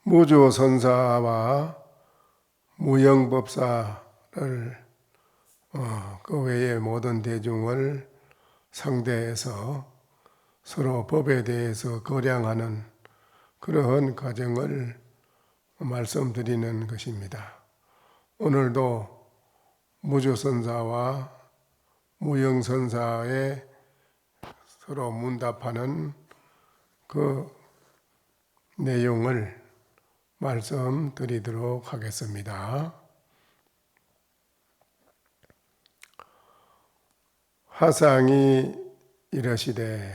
무주선사와 무형법사를 그 외의 모든 대중을 상대해서 서로 법에 대해서 거량하는 그러한 과정을 말씀드리는 것입니다. 오늘도 무주선사와 무형선사의 서로 문답하는 그 내용을 말씀드리도록 하겠습니다. 화상이 이르시되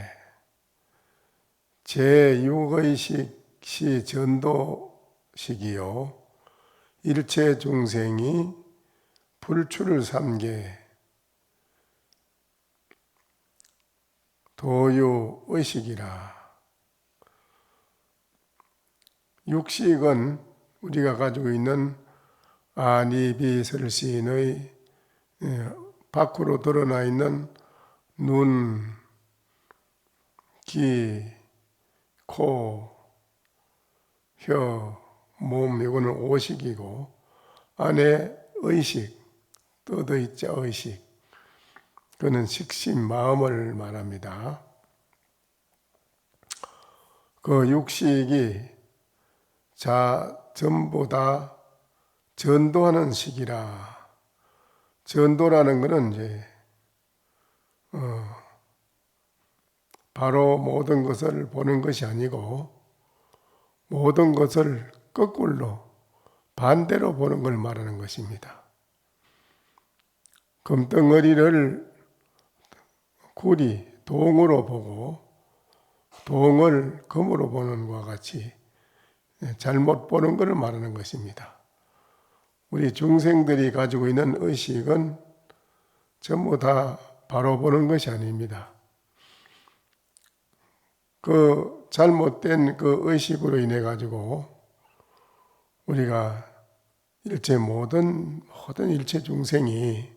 제6의식시 전도식이요 일체 중생이 불출을 삼게 도유의식이라. 육식은 우리가 가지고 있는 아니비설신의 밖으로 드러나 있는 눈, 귀, 코, 혀, 몸, 이거는 오식이고, 안에 의식, 떠도있자 의식, 그는 식심, 마음을 말합니다. 그 육식이 전부 다 전도하는 식이라. 전도라는 것은 이제 바로 모든 것을 보는 것이 아니고 모든 것을 거꾸로 반대로 보는 걸 말하는 것입니다. 금덩어리를 굴이 동으로 보고 동을 금으로 보는 것과 같이 잘못 보는 것을 말하는 것입니다. 우리 중생들이 가지고 있는 의식은 전부 다 바로 보는 것이 아닙니다. 그 잘못된 그 의식으로 인해 가지고 우리가 모든 일체 중생이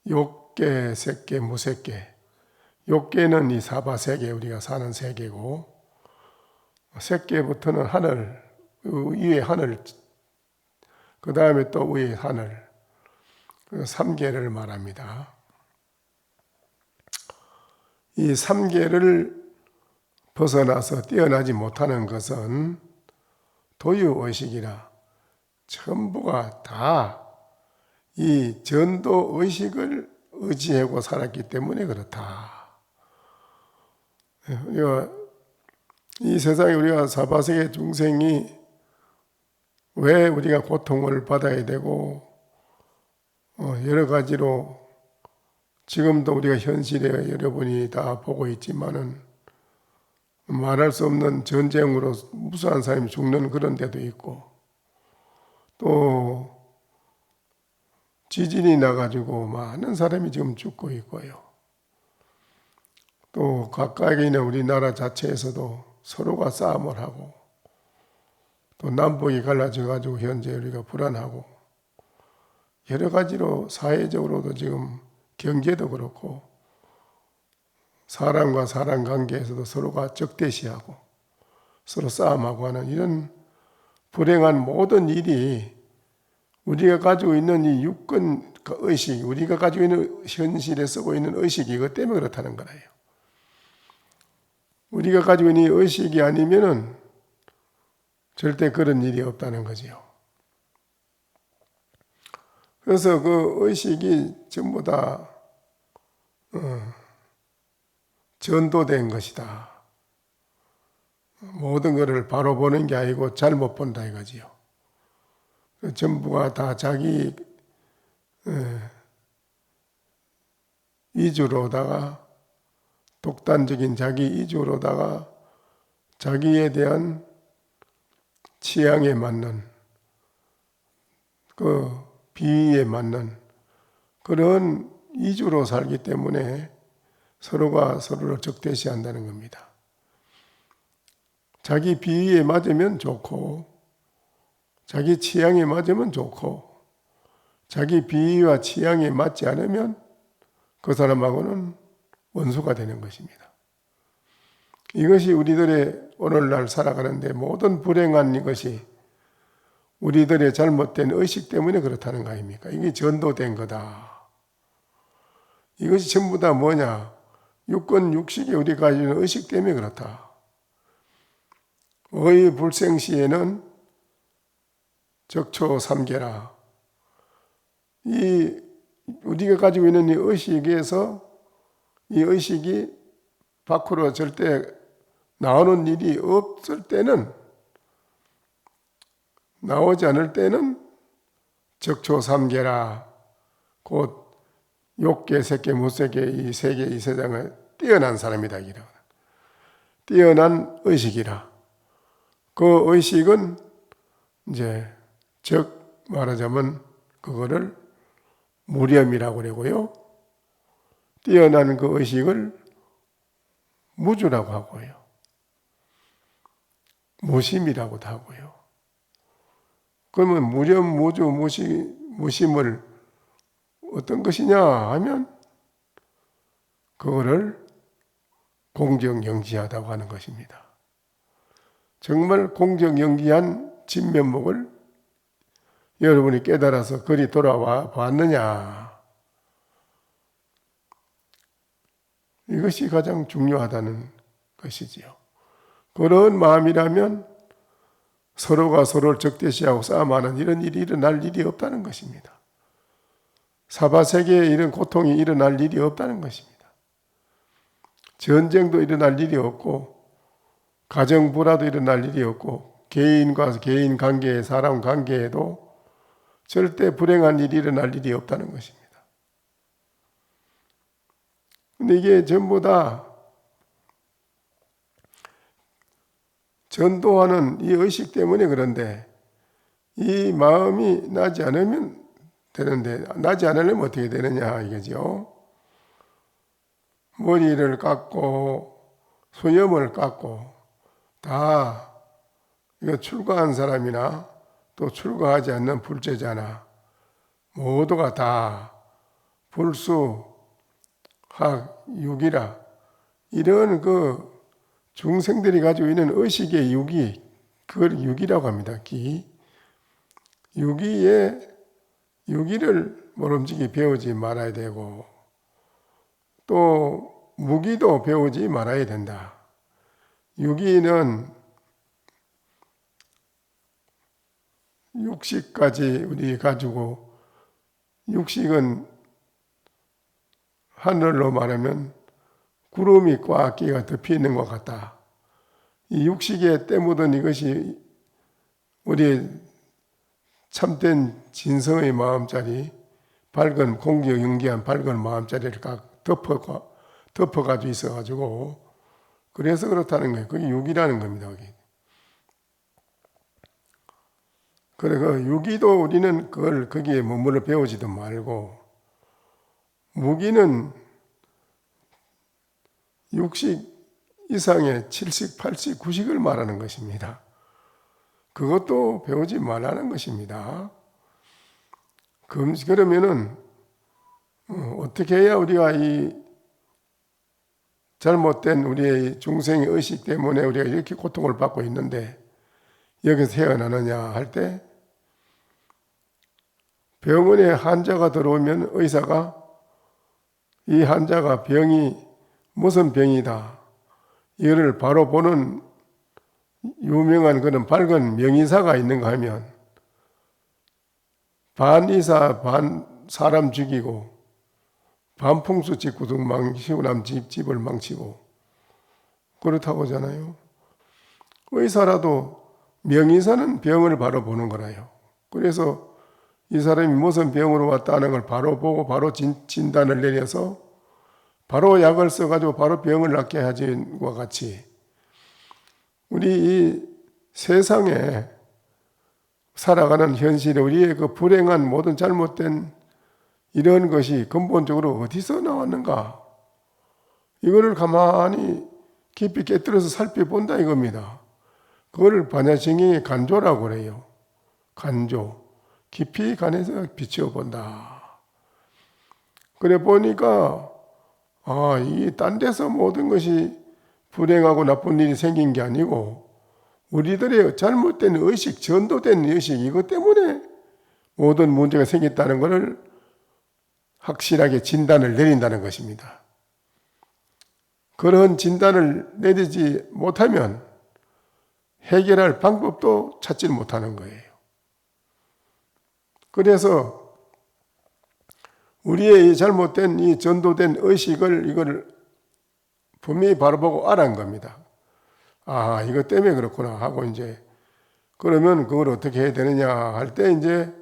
욕계, 색계, 무색계, 욕계는 이 사바세계, 우리가 사는 세계고, 색계부터는 하늘, 위에 하늘, 그 다음에 또 위에 하늘, 그 3계를 말합니다. 이 3계를 벗어나서 뛰어나지 못하는 것은 도유의식이라 전부가 다 이 전도의식을 의지하고 살았기 때문에 그렇다. 이 세상에 우리가 사바세계 중생이 왜 우리가 고통을 받아야 되고 여러 가지로 지금도 우리가 현실에 여러분이 다 보고 있지만은 말할 수 없는 전쟁으로 무수한 사람이 죽는 그런 데도 있고 또 지진이 나가지고 많은 사람이 지금 죽고 있고요. 또 가까이 있는 우리나라 자체에서도 서로가 싸움을 하고 또 남북이 갈라져가지고 현재 우리가 불안하고 여러 가지로 사회적으로도 지금 경제도 그렇고 사람과 사람 관계에서도 서로가 적대시하고 서로 싸움하고 하는 이런 불행한 모든 일이 우리가 가지고 있는 이 육근 의식, 우리가 가지고 있는 현실에 쓰고 있는 의식이 이것 때문에 그렇다는 거예요. 우리가 가지고 있는 이 의식이 아니면은 절대 그런 일이 없다는 거지요. 그래서 그 의식이 전부 다 전도된 것이다. 모든 것을 바로 보는 게 아니고 잘못 본다 이거지요. 전부가 다 자기 이주로다가 독단적인 자기 이주로다가 자기에 대한 취향에 맞는 그 비위에 맞는 그런 이주로 살기 때문에 서로가 서로를 적대시한다는 겁니다. 자기 비위에 맞으면 좋고 자기 취향에 맞으면 좋고 자기 비위와 취향에 맞지 않으면 그 사람하고는 원수가 되는 것입니다. 이것이 우리들의 오늘날 살아가는데 모든 불행한 이것이 우리들의 잘못된 의식 때문에 그렇다는 거 아닙니까? 이게 전도된 거다. 이것이 전부 다 뭐냐? 육권 육식이 우리가 가지는 의식 때문에 그렇다. 의 불생시에는 적초 삼계라. 이 우리가 가지고 있는 이 의식에서 이 의식이 밖으로 절대 나오는 일이 없을 때는, 나오지 않을 때는 적초 삼계라. 곧 욕계, 색계, 무색계 이 세계 이 세상을 뛰어난 사람이다. 뛰어난 의식이라. 그 의식은 이제 즉 말하자면 그거를 무렴이라고 그러고요. 뛰어난 그 의식을 무주라고 하고요. 무심이라고도 하고요. 그러면 무렴, 무주, 무심을 어떤 것이냐 하면 그거를 공정영지하다고 하는 것입니다. 정말 공정영지한 진면목을 여러분이 깨달아서 그리 돌아와 봤느냐, 이것이 가장 중요하다는 것이지요. 그런 마음이라면 서로가 서로를 적대시하고 싸움하는 이런 일이 일어날 일이 없다는 것입니다. 사바세계에 이런 고통이 일어날 일이 없다는 것입니다. 전쟁도 일어날 일이 없고 가정불화도 일어날 일이 없고 개인과 개인 관계, 사람 관계에도 절대 불행한 일이 일어날 일이 없다는 것입니다. 근데 이게 전부 다 전도하는 이 의식 때문에 그런데 이 마음이 나지 않으면 되는데 나지 않으려면 어떻게 되느냐 이거죠. 머리를 깎고 수염을 깎고 다 이거 출가한 사람이나 또 출가하지 않는 불제자나 모두가 다 불수, 학, 육이라 이런 그 중생들이 가지고 있는 의식의 육이 그걸 육이라고 합니다. 기. 유기를 모름지기 배우지 말아야 되고 또 무기도 배우지 말아야 된다. 유기는 육식까지 우리 가지고 육식은 하늘로 말하면 구름이 꽉 끼가 덮여 있는 것 같다. 이 육식에 때묻은 이것이 우리의 참된 진성의 마음자리, 밝은 공기의 영기한 밝은 마음자리를 각 덮어가지고 있어가지고 그래서 그렇다는 거예요. 그게 육이라는 겁니다. 그래 그 육이도 우리는 그걸 거기에 머물러 배우지도 말고 무기는 육식 이상의 7식, 8식, 9식을 말하는 것입니다. 그것도 배우지 말라는 것입니다. 그러면은 어떻게 해야 우리가 이 잘못된 우리의 중생의 의식 때문에 우리가 이렇게 고통을 받고 있는데 여기서 헤어나느냐 할 때 병원에 환자가 들어오면 의사가 이 환자가 병이 무슨 병이다 이거를 바로 보는 유명한 그런 밝은 명의사가 있는가 하면 반 의사 반 사람 죽이고 반 풍수 짓고 망치고 남 집을 망치고 그렇다고 하잖아요. 의사라도 명의사는 병을 바로 보는 거라요. 그래서 이 사람이 무슨 병으로 왔다는 걸 바로 보고 바로 진단을 내려서 바로 약을 써가지고 바로 병을 낫게 하는 것과 같이 우리 이 세상에 살아가는 현실에 우리의 그 불행한 모든 잘못된 이런 것이 근본적으로 어디서 나왔는가? 이거를 가만히 깊이 깨뜨려서 살펴본다 이겁니다. 그걸 반야신경의 간조라고 그래요. 간조. 깊이 간에서 비추어본다. 그래 보니까 이게 딴 데서 모든 것이 불행하고 나쁜 일이 생긴 게 아니고 우리들의 잘못된 의식, 전도된 의식, 이것 때문에 모든 문제가 생겼다는 것을 확실하게 진단을 내린다는 것입니다. 그런 진단을 내리지 못하면 해결할 방법도 찾지 못하는 거예요. 그래서 우리의 이 잘못된 이 전도된 의식을 이걸 분명히 바라보고 알아낸 겁니다. 아, 이것 때문에 그렇구나 하고 이제 그러면 그걸 어떻게 해야 되느냐 할 때 이제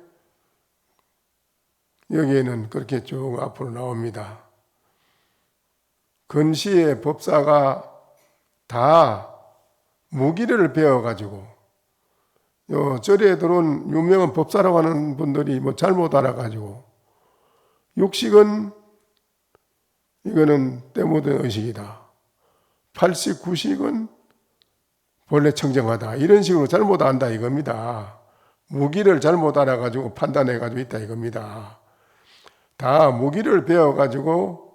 여기에는 그렇게 쭉 앞으로 나옵니다. 근시의 법사가 다 무기를 배워가지고 요 절에 들어온 유명한 법사라고 하는 분들이 뭐 잘못 알아가지고 육식은 이거는 때묻은 의식이다. 89식은 본래 청정하다. 이런 식으로 잘못 안다 이겁니다. 무기를 잘못 알아가지고 판단해가지고 있다 이겁니다. 다 무기를 배워가지고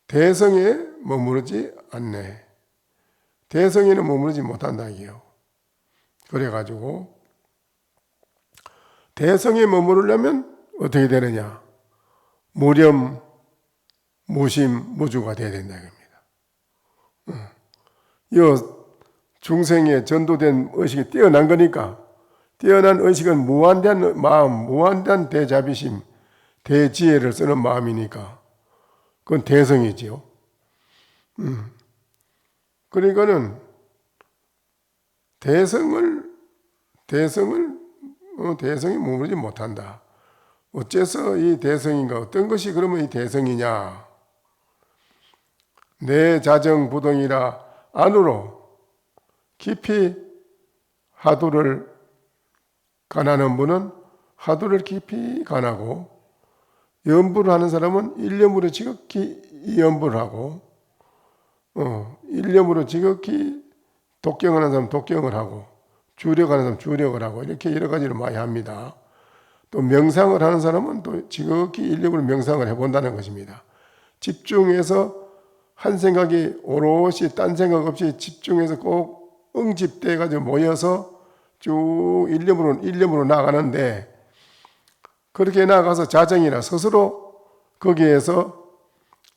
대성에 머무르지 않네. 대성에는 머무르지 못한다 이게요. 그래가지고 대성에 머무르려면 어떻게 되느냐? 무렴, 무심, 무주가 돼야 된다 이겁니다. 이 중생의 전도된 의식이 뛰어난 거니까 뛰어난 의식은 무한대한 마음, 무한대한 대자비심, 대지혜를 쓰는 마음이니까 그건 대성이지요. 그러니까는 대성이 머무르지 못한다. 어째서 이 대성인가? 어떤 것이 그러면 이 대성이냐? 내 자정 부동이라 안으로 깊이 하두를 간하는 분은 하두를 깊이 간하고 염불을 하는 사람은 일념으로 지극히 염불을 하고 일념으로 지극히 독경하는 사람은 독경을 하고 주력하는 사람은 주력을 하고 이렇게 여러 가지를 많이 합니다. 또 명상을 하는 사람은 또 지극히 일념으로 명상을 해본다는 것입니다. 집중해서 한 생각이 오롯이 딴 생각 없이 집중해서 꼭 응집돼 가지고 모여서 쭉 일념으로 나가는데 그렇게 나가서 자정이나 스스로 거기에서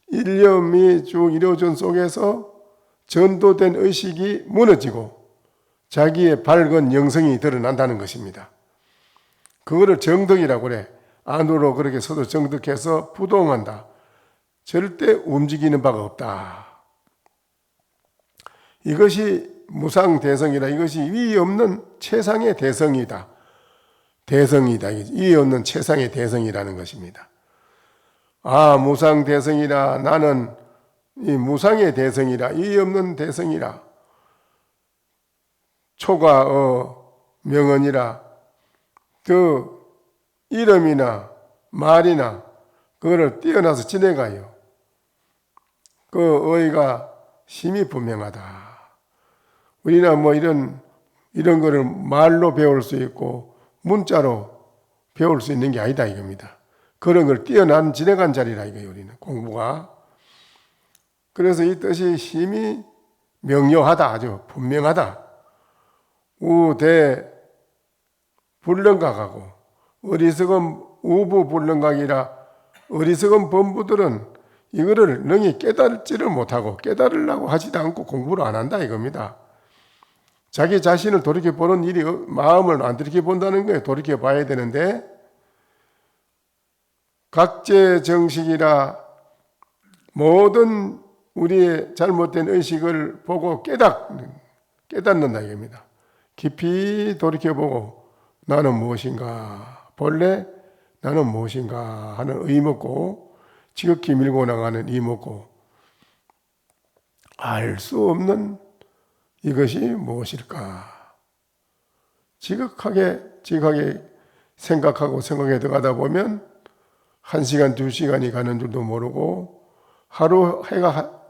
일념이 쭉 이루어진 속에서 전도된 의식이 무너지고 자기의 밝은 영성이 드러난다는 것입니다. 그거를 정덕이라고 그래. 안으로 그렇게 서도 정덕해서 부동한다. 절대 움직이는 바가 없다. 이것이 무상대성이다. 이것이 위 없는 최상의 대성이다. 대성이다. 위 없는 최상의 대성이라는 것입니다. 아, 무상대성이라. 나는 이 무상의 대성이라. 위 없는 대성이라. 초가 명언이라. 그 이름이나 말이나 그거를 뛰어나서 지내가요. 그 의의가 심히 분명하다. 우리나 뭐 이런 거를 말로 배울 수 있고 문자로 배울 수 있는 게 아니다 이겁니다. 그런 걸 뛰어난 지내간 자리라 이거예요. 우리는 공부가. 그래서 이 뜻이 심히 명료하다. 아주 분명하다. 우대 불능각하고 어리석은 우부불능각이라 어리석은 범부들은 이거를 능히 깨달지를 못하고 깨달으려고 하지도 않고 공부를 안 한다 이겁니다. 자기 자신을 돌이켜보는 일이 마음을 안 돌이켜본다는 거예요. 돌이켜봐야 되는데 각제정식이라 모든 우리의 잘못된 의식을 보고 깨닫는다 이겁니다. 깊이 돌이켜보고 나는 무엇인가 본래 나는 무엇인가 하는 의먹고 지극히 밀고 나가는 의먹고 알 수 없는 이것이 무엇일까? 지극하게 생각하고 생각에 들어가다 보면 1시간, 2시간이 가는 줄도 모르고 하루 해가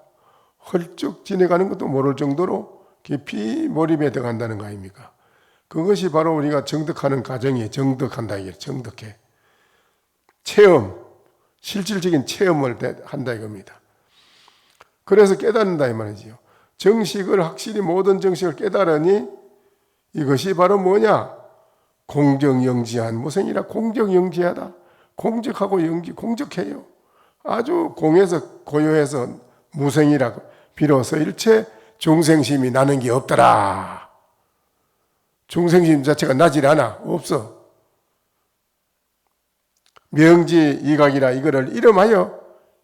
헐쭉 지나가는 것도 모를 정도로 깊이 몰입에 들어간다는 거 아닙니까? 그것이 바로 우리가 정득하는 과정이에요. 정득한다 이게 정득해. 체험, 실질적인 체험을 한다 이겁니다. 그래서 깨닫는다 이 말이지요. 정식을 확실히 모든 정식을 깨달으니 이것이 바로 뭐냐? 공정영지한 무생이라. 공정영지하다. 공적하고 공적해요. 아주 공에서 고요해서 무생이라. 비로소 일체 중생심이 나는 게 없더라. 중생심 자체가 나질 않아. 없어. 명지이각이라 이거를 이름하여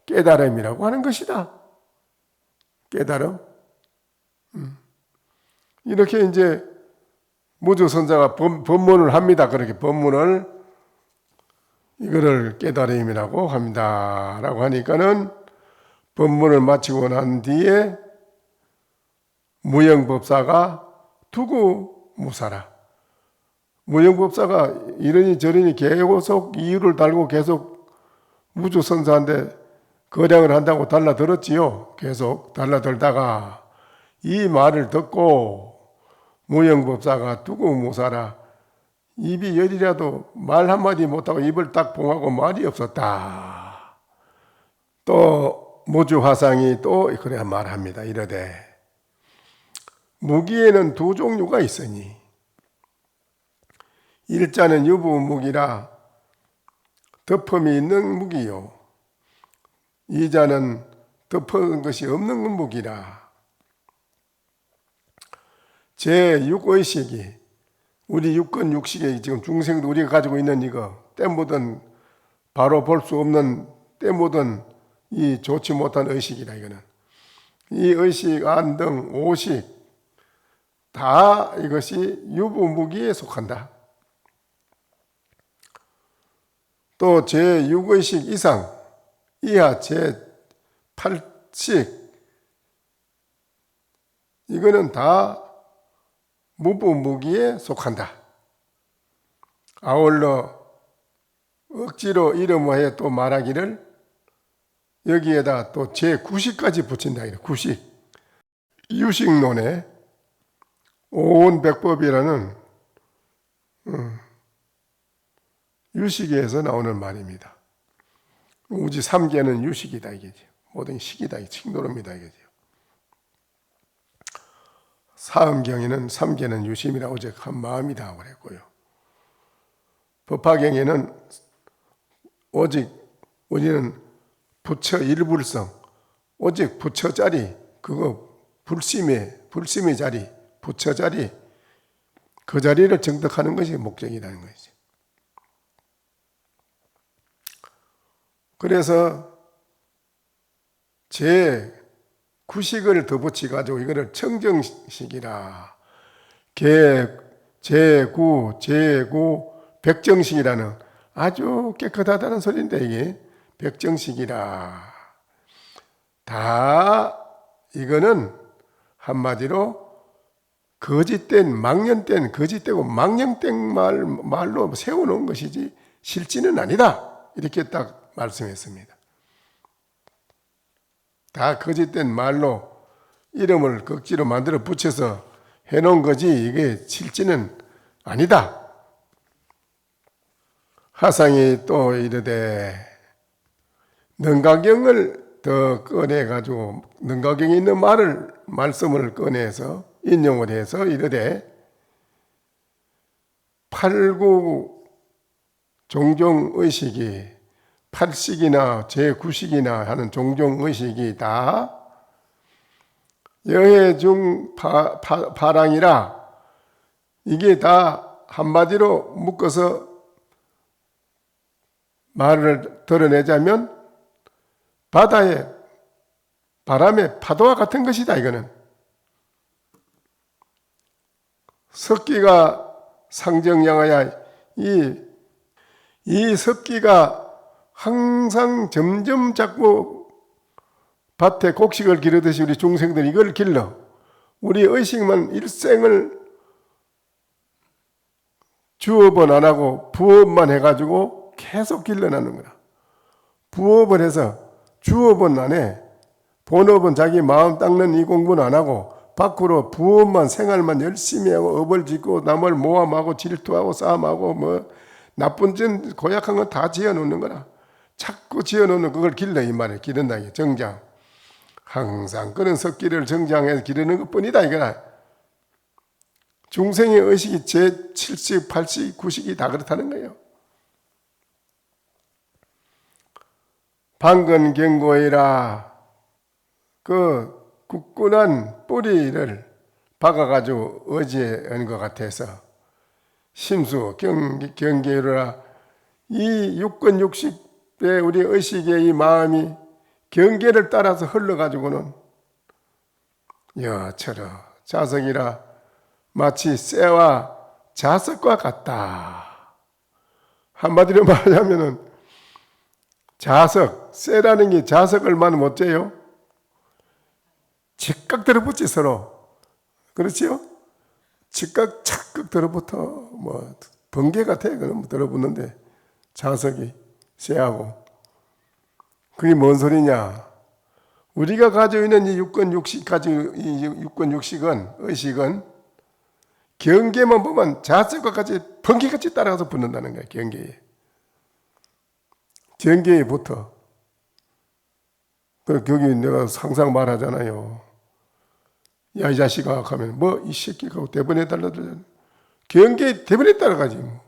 깨달음이라고 하는 것이다. 깨달음. 이렇게 이제 무주선자가 법문을 합니다. 그렇게 법문을 이거를 깨달음이라고 합니다. 라고 하니까는 법문을 마치고 난 뒤에 무영법사가 두고 무사라. 무영법사가 이러니 저러니 계속 이유를 달고 계속 무주선사한테 거량을 한다고 달라들었지요. 계속 달라들다가 이 말을 듣고 무영법사가 두고 무사라. 입이 열이라도 말 한마디 못하고 입을 딱 봉하고 말이 없었다. 또 무주화상이 또 그래 말합니다. 이러되 무기에는 두 종류가 있으니 일자는 유부무기라 덮음이 있는 무기요. 이자는 덮은 것이 없는 무기라. 제6의식이 우리 육근 육식에 지금 중생도 우리가 가지고 있는 이거 때묻은 바로 볼 수 없는 때묻은 이 좋지 못한 의식이라. 이거는 이 의식, 안 등 오식 다 이것이 유부무기에 속한다. 또 제6의식 이상 이하 제8식 이거는 다 무부무기에 속한다. 아울러 억지로 이름화해 또 말하기를 여기에다 또 제9식까지 붙인다. 구식. 유식론의 오온백법이라는 유식에서 나오는 말입니다. 우지 3계는 유식이다 이게죠. 모든 식이다. 식노름이다 이게죠. 사음경에는 3계는 유심이라 오직 한 마음이다 그랬고요. 법화경에는 오직 우리는 부처 일불성 오직 부처 자리 그거 불심의 자리 부처 자리 그 자리를 정득하는 것이 목적이라는 것이죠. 그래서 제9식을 덧붙여가지고 이거를 청정식이라 제9 백정식이라는 아주 깨끗하다는 소리인데 이게 백정식이라. 다 이거는 한마디로 거짓된 망령된 거짓되고 망령된 말로 세워놓은 것이지 실지는 아니다. 이렇게 딱 말씀했습니다. 다 거짓된 말로 이름을 억지로 만들어 붙여서 해놓은 거지 이게 실지는 아니다. 화상이 또 이르되 능가경을 더 꺼내가지고 능가경에 있는 말씀을 꺼내서 인용을 해서 이르되 팔구 종종의식이 8식이나 제9식이나 하는 종종의식이 다 여해중 파랑이라. 이게 다 한마디로 묶어서 말을 드러내자면 바다의 바람의 파도와 같은 것이다. 이거는 습기가 상정양하야 이 습기가 항상 점점 자꾸 밭에 곡식을 기르듯이 우리 중생들이 이걸 길러 우리 의식만 일생을 주업은 안 하고 부업만 해가지고 계속 길러나는 거라. 부업을 해서 주업은 안 해. 본업은 자기 마음 닦는 이 공부는 안 하고 밖으로 부업만 생활만 열심히 하고 업을 짓고 남을 모함하고 질투하고 싸움하고 뭐 나쁜 짓 고약한 건 다 지어놓는 거라. 자꾸 지어놓는 그걸 길러 이 말을 기른다. 정장 항상 그런 석기를 정장해서 기르는 것뿐이다 이거라. 중생의 의식이 제7식, 8식, 9식이 다 그렇다는 거예요. 방근경고이라 그 굳건한 뿌리를 박아가지고 어지에 온 것 같아서 심수 경계이라 이 육근 육식의 우리 의식의 이 마음이 경계를 따라서 흘러가지고는 여처럼 자석이라 마치 쇠와 자석과 같다. 한마디로 말하자면은 자석, 쇠라는 게 자석을 만으면 어째요? 직각 들어붙지 서로. 그렇지요? 직각 착각 들어붙어. 뭐 번개 같아. 그럼 들어붙는데 자석이 쇠하고. 그게 뭔 소리냐? 우리가 가지고 있는 이 육권 육식은 의식은 경계만 보면 자석과 같이 번개같이 따라가서 붙는다는 거야. 경계에 붙어. 그 거기 내가 항상 말하잖아요. 야 이 자식아 하면 뭐 이 새끼가 대번에 달라들잖아. 경계에 대번에 따라가지 뭐.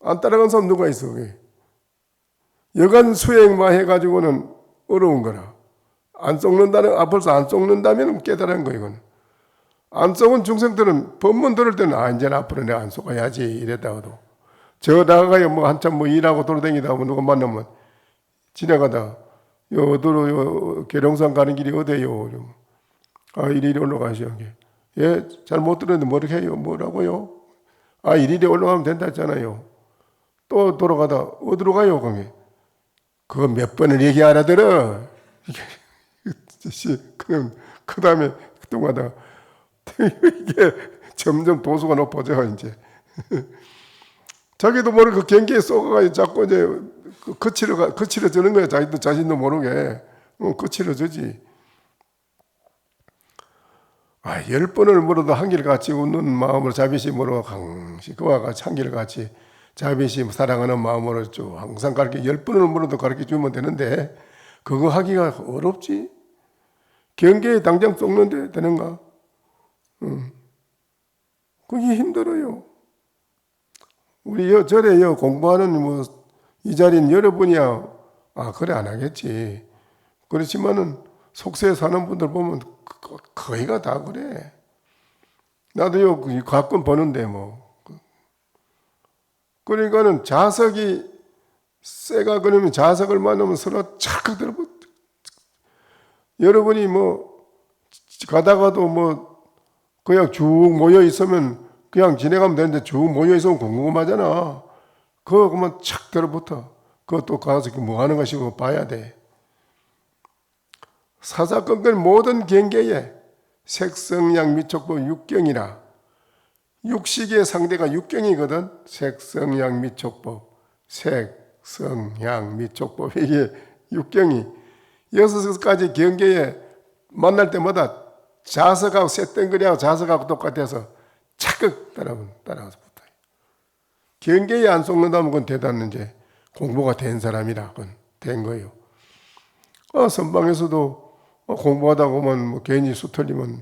안 따라간 사람 누가 있어? 그게. 여간 수행만 해가지고는 어려운 거라. 안 썩는다는 벌써 안 썩는다면 깨달은 거 이건. 안 썩은 중생들은 법문 들을 때는 이제는 앞으로 내가 안 썩어야지 이랬다가도 저 나가요 뭐 한참 뭐 일하고 돌아다니다 뭐 누가 만나면 지나가다 요 어디로 요 계룡산 가는 길이 어디요? 이리 올라가시오. 예, 잘 못 들었는데 뭐렇게 해요? 뭐라고요? 이리 올라가면 된다 했잖아요. 또 돌아가다 어디로 가요? 그거 몇 번을 얘기 알아들어. 그럼 그 다음에 그동안다가 이게 점점 도수가 높아져 이제. 자기도 모르게 그 경계에 쏘가지고 자꾸 이제 거칠어지는 거야. 자신도 모르게 거칠어지지. 10번을 물어도 한결같이 웃는 마음으로 자비심으로 항상 그와 같이 한결같이 자비심 사랑하는 마음으로 쭉 항상 가르쳐 10번을 물어도 가르쳐 주면 되는데 그거 하기가 어렵지. 경계에 당장 쏘는데 되는가? 그게 힘들어요. 우리 절에 공부하는 이 자리는 여러분이야 그래 안 하겠지. 그렇지만은 속세에 사는 분들 보면 거의가 다 그래. 나도 가끔 보는데 뭐. 그러니까는 자석이 쇠가 그러면 자석을 만나면 서로 착각 들어붙. 여러분이 뭐 가다가도 뭐 그냥 쭉 모여 있으면 그냥 지나가면 되는데 쭉 모여 있으면 궁금하잖아. 그거 그만 착 들어붙어. 그것도 가서 뭐 하는 것이고 봐야 돼. 사사건건 모든 경계에 색성양 미촉법 육경이라. 육식의 상대가 육경이거든. 색성양 미촉법. 색성양 미촉법. 이게 육경이 6가지 경계에 만날 때마다 자석하고 쇳덩거리하고 자석하고 똑같아서 착각 따라가서 붙어요. 경계에 안 속는다면 그건 대단한 이제 공부가 된 사람이라 그건 된 거예요. 선방에서도 공부하다 보면 뭐 괜히 수틀리면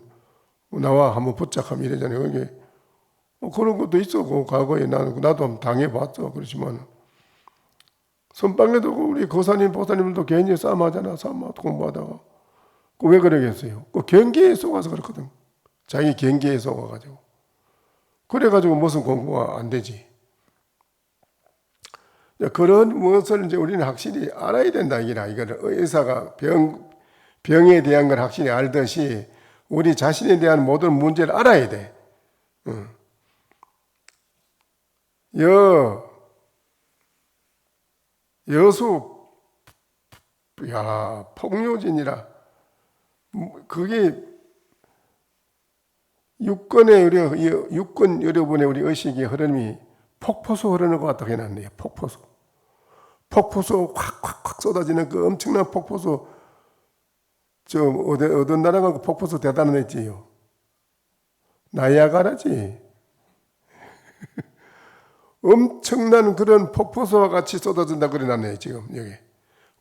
나와 한번 붙잡하면 이러잖아요. 그게 그런 것도 있어. 과거에 나도 한번 당해봤어. 그렇지만 선방에도 우리 고사님, 보사님들도 괜히 싸움하잖아. 싸움 공부하다가. 왜 그러겠어요? 경계에 속아서 그렇거든. 자기 경계에 속아가지고. 그래가지고 무슨 공부가 안 되지. 그런 무엇을 이제 우리는 확실히 알아야 된다. 이거를 의사가 병에 대한 걸 확실히 알듯이 우리 자신에 대한 모든 문제를 알아야 돼. 여수, 폭류진이라. 그게 육권 여러분의 우리 의식의 흐름이 폭포수 흐르는 것 같다고 해놨네요. 폭포수 확 쏟아지는 그 엄청난 폭포수. 어떤 나라가 그 폭포수 대단한 애 있지요. 나이아가라지. 엄청난 그런 폭포수와 같이 쏟아진다 그래놨네 지금 여기.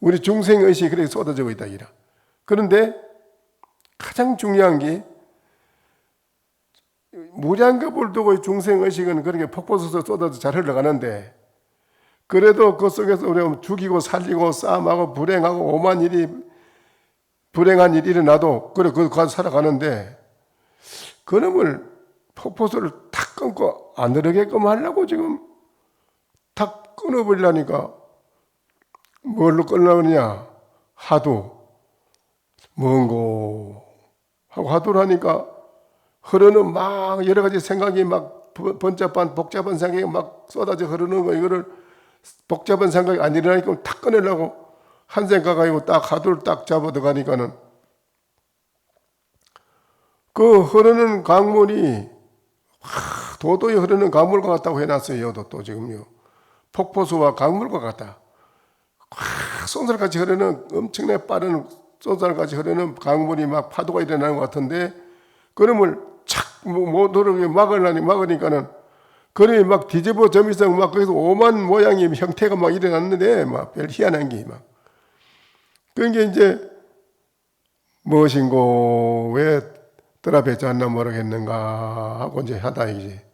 우리 중생의식이 그렇게 쏟아지고 있다 이라. 그런데 가장 중요한 게 무량겁을 두고 중생의식은 그렇게 폭포수서 쏟아져 잘 흘러가는데 그래도 그 속에서 우리가 죽이고 살리고 싸움하고 불행하고 오만 일이 불행한 일이 일어나도 그래 그 가서 살아가는데 그놈을 폭포수를 탁 끊고 안 흐르게끔 하려고 지금 탁 끊어버리려니까 뭘로 끊으려느냐 하도 뭔고 하고 하도를 하니까 흐르는 막 여러 가지 생각이 막 복잡한 생각이 막 쏟아져 흐르는 거 이거를 복잡한 생각이 안 일어나니까 탁 꺼내려고 한 생각 아니고 딱 하도를 딱 잡아 들어가니까는 그 흐르는 강물이 도도히 흐르는 강물과 같다고 해놨어요. 또 지금요. 폭포수와 강물과 같다. 쏜살같이 흐르는 엄청나게 빠른 쏜살같이 흐르는 강물이 막 파도가 일어나는 것 같은데 그놈을 착 못 흐르게 막으니까는 그놈이 막 뒤집어져면서 막 거기서 오만 모양의 형태가 막 일어났는데 막 별 희한한 게 막 그게 이제 무엇인고 왜 드랍했지 않나 모르겠는가 하고 이제 하다 이제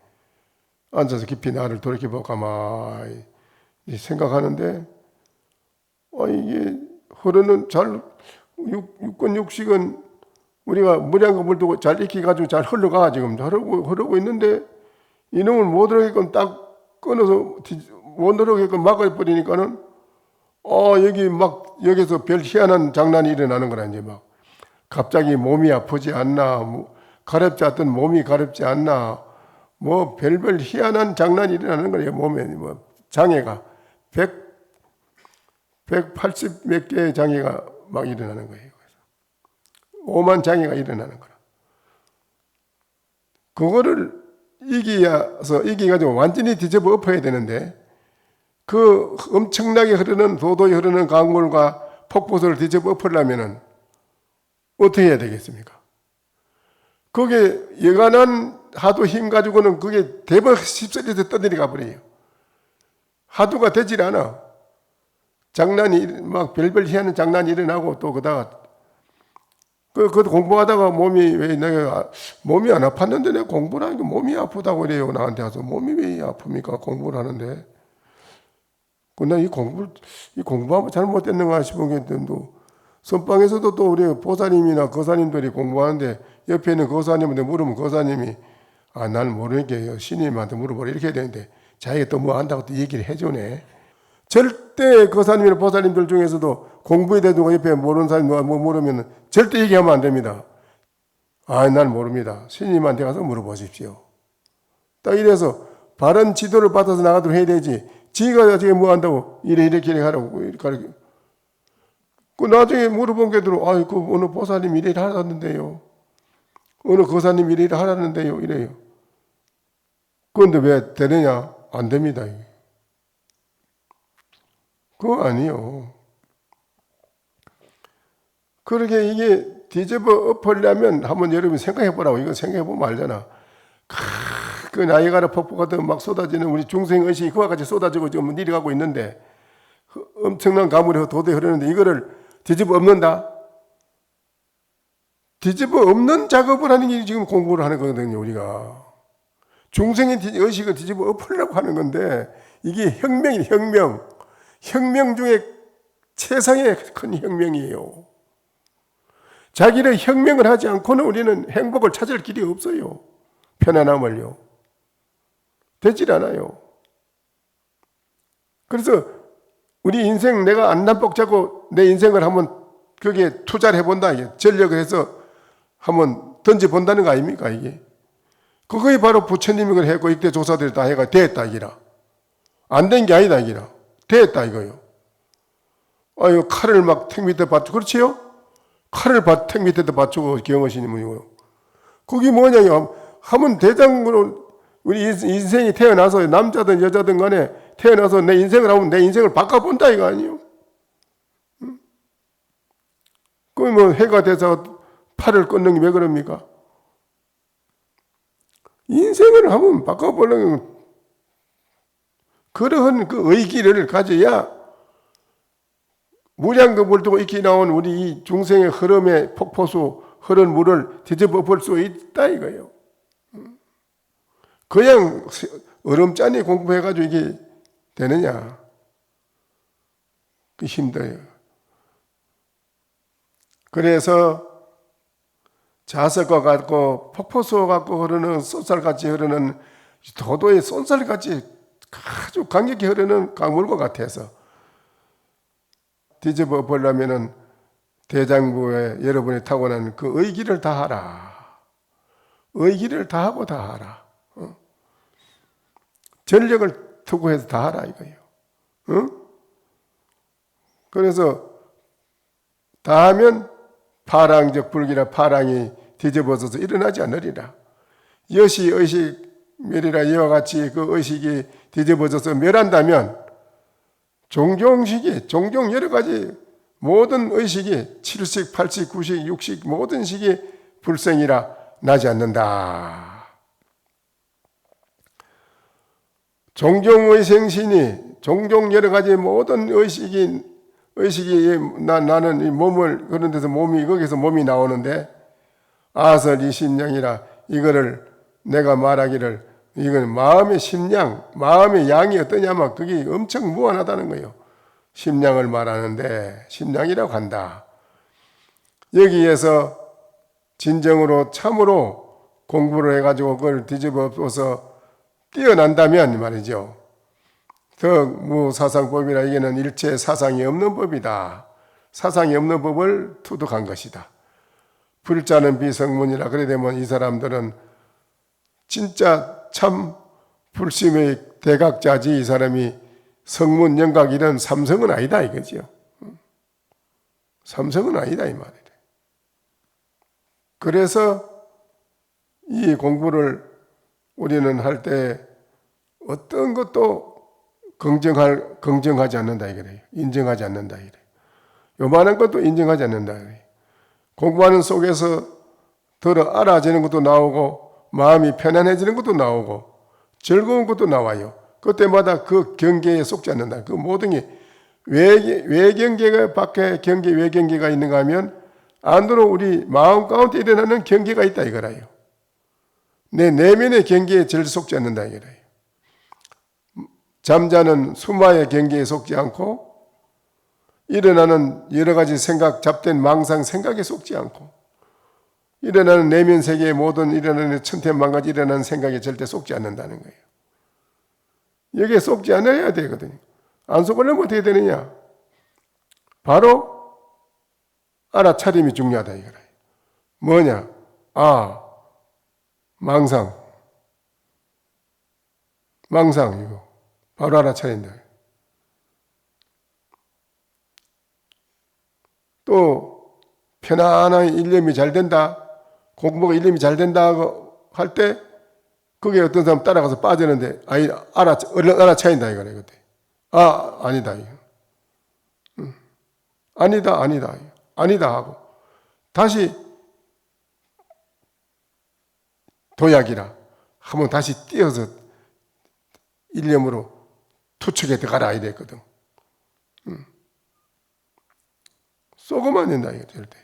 앉아서 깊이 나를 돌이켜보고 가만히 생각하는데 이게 흐르는 육권 육식은 우리가 무량겁을 두고 잘 익혀가지고 잘 흘러가 지금 흐르고 있는데 이놈을 못 흐르게끔 딱 끊어서 못 흐르게끔 막아버리니까는 여기서 별 희한한 장난이 일어나는 거라 이제 막 갑자기 몸이 아프지 않나 가렵지 않던 몸이 가렵지 않나 뭐 별별 희한한 장난이 일어나는 거예요. 몸에 뭐 장애가 180 몇 개의 장애가 막 일어나는 거예요. 오만 장애가 일어나는 거라. 그거를 이기가지고 완전히 뒤집어 엎어야 되는데 그 엄청나게 도도히 흐르는 강물과 폭포수를 뒤집어 엎으려면은 어떻게 해야 되겠습니까? 그게 여간한 하도 힘 가지고는 그게 대박 휩쓸려서 떠내려가 버려요. 하도가 되질 않아. 장난이 막 별별 희한한 장난이 일어나고 또 그다가 그것도 공부하다가 몸이 안 아팠는데 내가 공부를 하니까 몸이 아프다고 그래요. 나한테 와서 몸이 왜 아픕니까? 공부를 하는데. 근데 이 공부하면 잘못됐는가 싶은 게 또 선방에서도 또 우리 보사님이나 거사님들이 공부하는데 옆에 있는 거사님한테 물으면 거사님이 난 모르니까 신임한테 물어보라 이렇게 해야 되는데 자기가 또 뭐 안다고 또 얘기를 해주네. 절대 거사님이나 보사님들 중에서도 공부에 대해서 옆에 모르는 사람이 뭐 물으면 절대 얘기하면 안 됩니다. 난 모릅니다. 신임한테 가서 물어보십시오. 딱 이래서 바른 지도를 받아서 나가도록 해야 되지. 지가 지금 뭐 한다고 이렇게 하라고 가르쳐. 그 나중에 물어본 게 들어. 그 어느 보사님 이래 하라는데요. 어느 거사님 이래 하라는데요. 이래요. 그런데 왜 되느냐? 안 됩니다. 그거 아니요. 그렇게 이게 뒤집어 엎으려면 한번 여러분 생각해 보라고. 이거 생각해 보면 알잖아. 그 나이가라 폭포 같은 막 쏟아지는 우리 중생의식이 그와 같이 쏟아지고 지금 내려가고 있는데 엄청난 가물이 도저히 흐르는데 이거를 뒤집어 엎는다? 뒤집어 엎는 작업을 하는 게 지금 공부를 하는 거거든요. 우리가. 중생의 의식을 뒤집어 엎으려고 하는 건데 이게 혁명이에요. 혁명. 혁명 중에 최상의 큰 혁명이에요. 자기를 혁명을 하지 않고는 우리는 행복을 찾을 길이 없어요. 편안함을요. 되질 않아요. 그래서 우리 인생 내가 안남복 잡고 내 인생을 한번 거기에 투자를 해본다. 전력을 해서 한번 던져본다는 거 아닙니까 이게. 그거에 바로 부처님이 그걸 했고 이때 조사들이 다 해가 됐다 이기라. 안 된 게 아니다 이기라. 됐다 이거요. 칼을 막 택 밑에 받쳐 그렇지요? 칼을 택 밑에다 받치고 경허신님은요. 그게 뭐냐요? 하면 대장으로 우리 인생이 태어나서 남자든 여자든 간에 태어나서 내 인생을 하면 내 인생을 바꿔본다 이거 아니에요? 응? 그 뭐 해가 돼서 팔을 끊는 게 왜 그럽니까? 인생을 한번 바꿔보려면 그러한 그 의기를 가져야 무량겁을 두고 익히 나온 우리 이 중생의 흐름의 폭포수 흐른 물을 뒤집어 볼 수 있다 이거예요. 그냥 얼음짠이 공부해가지고 이게 되느냐? 그 힘들어요. 그래서 자석과 같고 폭포수와 같고 흐르는 쏜살같이 흐르는 도도의 쏜살같이 아주 강력히 흐르는 강물과 같아서 뒤집어 보려면은 대장부에 여러분이 타고난 그 의기를 다하라. 의기를 다하고 다하라. 전력을 투구해서 다하라 이거예요. 그래서 다하면 파랑적 불기라 파랑이 뒤집어져서 일어나지 않으리라. 여시 의식 멸이라 이와 같이 그 의식이 뒤집어져서 멸한다면 종종 여러 가지 모든 의식이 7식, 8식, 9식, 6식 모든 식이 불생이라 나지 않는다. 종종의 생신이 종종 여러 가지 모든 의식이 나는 이 몸을 그런 데서 거기서 몸이 나오는데 아설 이 심량이라 이거를 내가 말하기를 이건 마음의 심량, 마음의 양이 어떠냐면 그게 엄청 무한하다는 거예요. 심량을 말하는데 심량이라고 한다. 여기에서 진정으로 참으로 공부를 해가지고 그걸 뒤집어서 뛰어난다면 말이죠. 덕무사상법이라 이게는 일체 사상이 없는 법이다. 사상이 없는 법을 투득한 것이다. 불자는 비성문이라 그래 되면 이 사람들은 진짜 참 불심의 대각자지 이 사람이 성문, 영각 이런 삼성은 아니다 이거지요. 삼성은 아니다 이 말이래. 그래서 이 공부를 우리는 할 때 어떤 것도 긍정하지 않는다 이거래요. 인정하지 않는다 이래. 요만한 것도 인정하지 않는다 이래. 공부하는 속에서 알아지는 것도 나오고 마음이 편안해지는 것도 나오고 즐거운 것도 나와요. 그때마다 그 경계에 속지 않는다. 그 모든 게 외경계가 밖에 경계 외경계가 있는가 하면 안으로 우리 마음 가운데 일어나는 경계가 있다 이거라요. 내 내면의 경계에 절 속지 않는다 이거라요. 잠자는 수마의 경계에 속지 않고 일어나는 여러 가지 잡된 망상 생각에 속지 않고 일어나는 내면 세계의 모든 일어나는 천태만가지 일어나는 생각에 절대 속지 않는다는 거예요. 여기에 속지 않아야 되거든요. 안 속으려면 어떻게 되느냐? 바로 알아차림이 중요하다 이거라. 뭐냐? 망상 이거 바로 알아차린다. 또 편안한 일념이 잘 된다. 공부가 일념이 잘 된다고 할 때 그게 어떤 사람 따라가서 빠지는데 알아차린다 이거네. 그때 아니다 이거. 아니다 하고 다시 도약이라 한번 다시 띄어서 일념으로 투척에 들어가라 이래 했거든. 쏘고만 안 된다 이거 절대.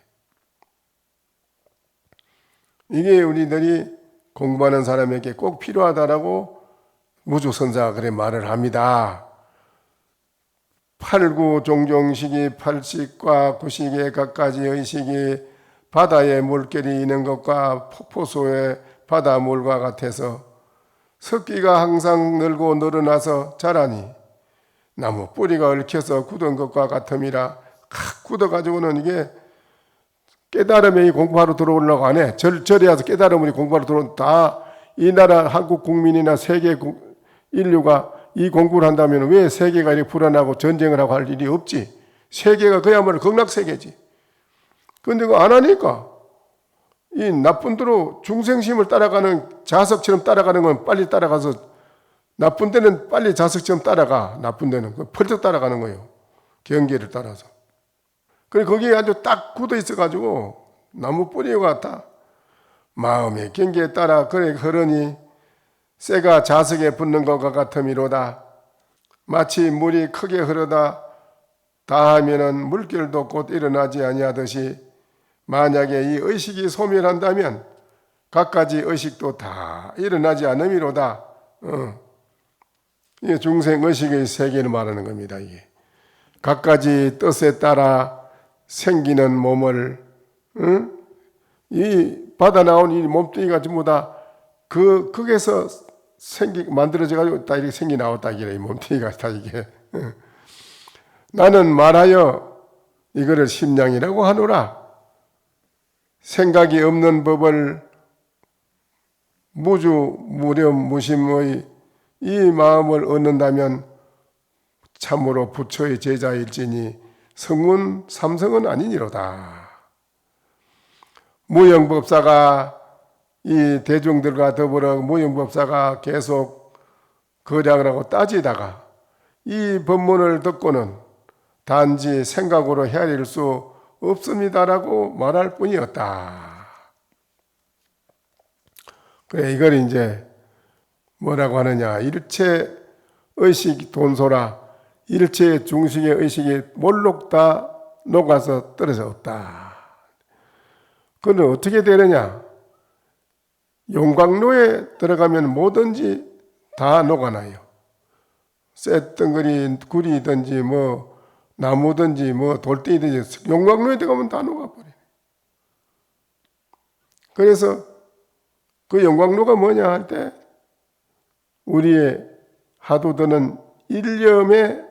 이게 우리들이 공부하는 사람에게 꼭 필요하다라고 무주선사가 그래 말을 합니다. 8구 종종식이 8식과 9식의 각가지 의식이 바다에 물결이 있는 것과 폭포수의 바다물과 같아서 습기가 항상 늘고 늘어나서 자라니 나무 뿌리가 얽혀서 굳은 것과 같음이라 굳어가지고는 이게 깨달음이 공부하러 들어오려고 안 해. 절에 와서 깨달음이 공부하러 들어온다. 이 나라 한국 국민이나 세계 인류가 이 공부를 한다면 왜 세계가 이렇게 불안하고 전쟁을 하고 할 일이 없지? 세계가 그야말로 극락세계지. 그런데 그거 안 하니까 이 나쁜 대로 중생심을 따라가는 자석처럼 따라가는 건 빨리 따라가서 나쁜 데는 빨리 자석처럼 따라가. 나쁜 데는 펄쩍 따라가는 거예요. 경계를 따라서. 그래 거기에 아주 딱 굳어 있어가지고 나무 뿌리 같아. 마음의 경계에 따라 그래 흐르니 쇠가 자석에 붙는 것과 같음이로다. 마치 물이 크게 흐르다 다하면은 물결도 곧 일어나지 아니하듯이 만약에 이 의식이 소멸한다면 갖가지 의식도 다 일어나지 않음이로다. 이게 중생의식의 세계를 말하는 겁니다. 이게 갖가지 뜻에 따라 생기는 몸을 이 받아 나온 이 몸뚱이가 전부 다 거기서 만들어져 가지고 다 이렇게 생기 나왔다 이래. 이 몸뚱이가 다 이게 나는 말하여 이거를 심량이라고 하노라. 생각이 없는 법을 무주 무념 무심의 이 마음을 얻는다면 참으로 부처의 제자일지니 성운 삼성은 아니니로다. 무형법사가 이 대중들과 더불어 무형법사가 계속 거량을 하고 따지다가 이 법문을 듣고는 단지 생각으로 헤아릴 수 없습니다라고 말할 뿐이었다. 그래, 이걸 이제 뭐라고 하느냐. 일체 의식 돈소라. 일체 중식의 의식이 몰록 다 녹아서 떨어져 없다. 그건 어떻게 되느냐. 용광로에 들어가면 뭐든지 다 녹아나요. 쇳덩어리 구리든지 뭐 나무든지 뭐 돌덩이든지 용광로에 들어가면 다 녹아버려요. 그래서 그 용광로가 뭐냐 할 때 우리의 하도 드는 일념의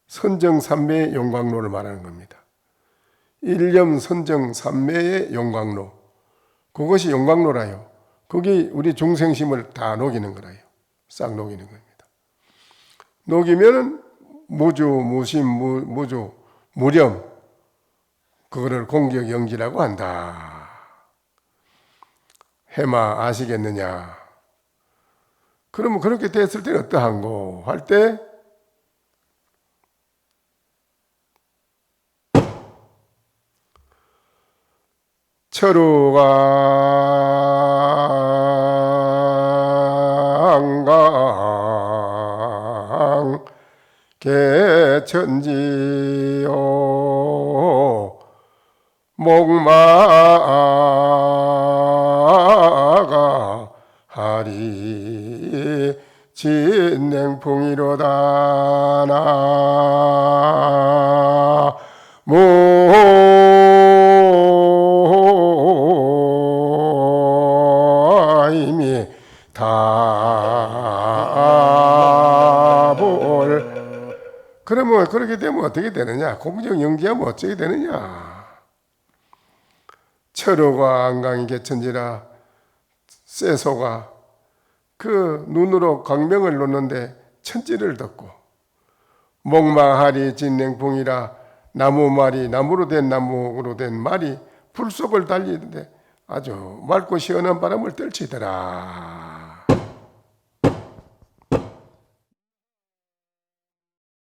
선정삼매의 용광로를 말하는 겁니다. 일념 선정삼매의 용광로. 그것이 용광로라요. 거기 우리 중생심을 다 녹이는 거라요. 싹 녹이는 겁니다. 녹이면은 무주, 무심, 무주, 무념, 그거를 공격영지라고 한다. 해마 아시겠느냐? 그러면 그렇게 됐을 때는 어떠한고? 할 때 철우강강 개천지요 목마가 하리 진냉풍이로다 나모 이미 다볼. 그러면 그렇게 되면 어떻게 되느냐? 공정영지하면 어떻게 되느냐? 철호가 안강이 개천지라 쇠소가 그 눈으로 광명을 놓는데 천지를 덮고 목마하리 진냉풍이라 나무로 된 말이 불 속을 달리는데 아주 맑고 시원한 바람을 떨치더라.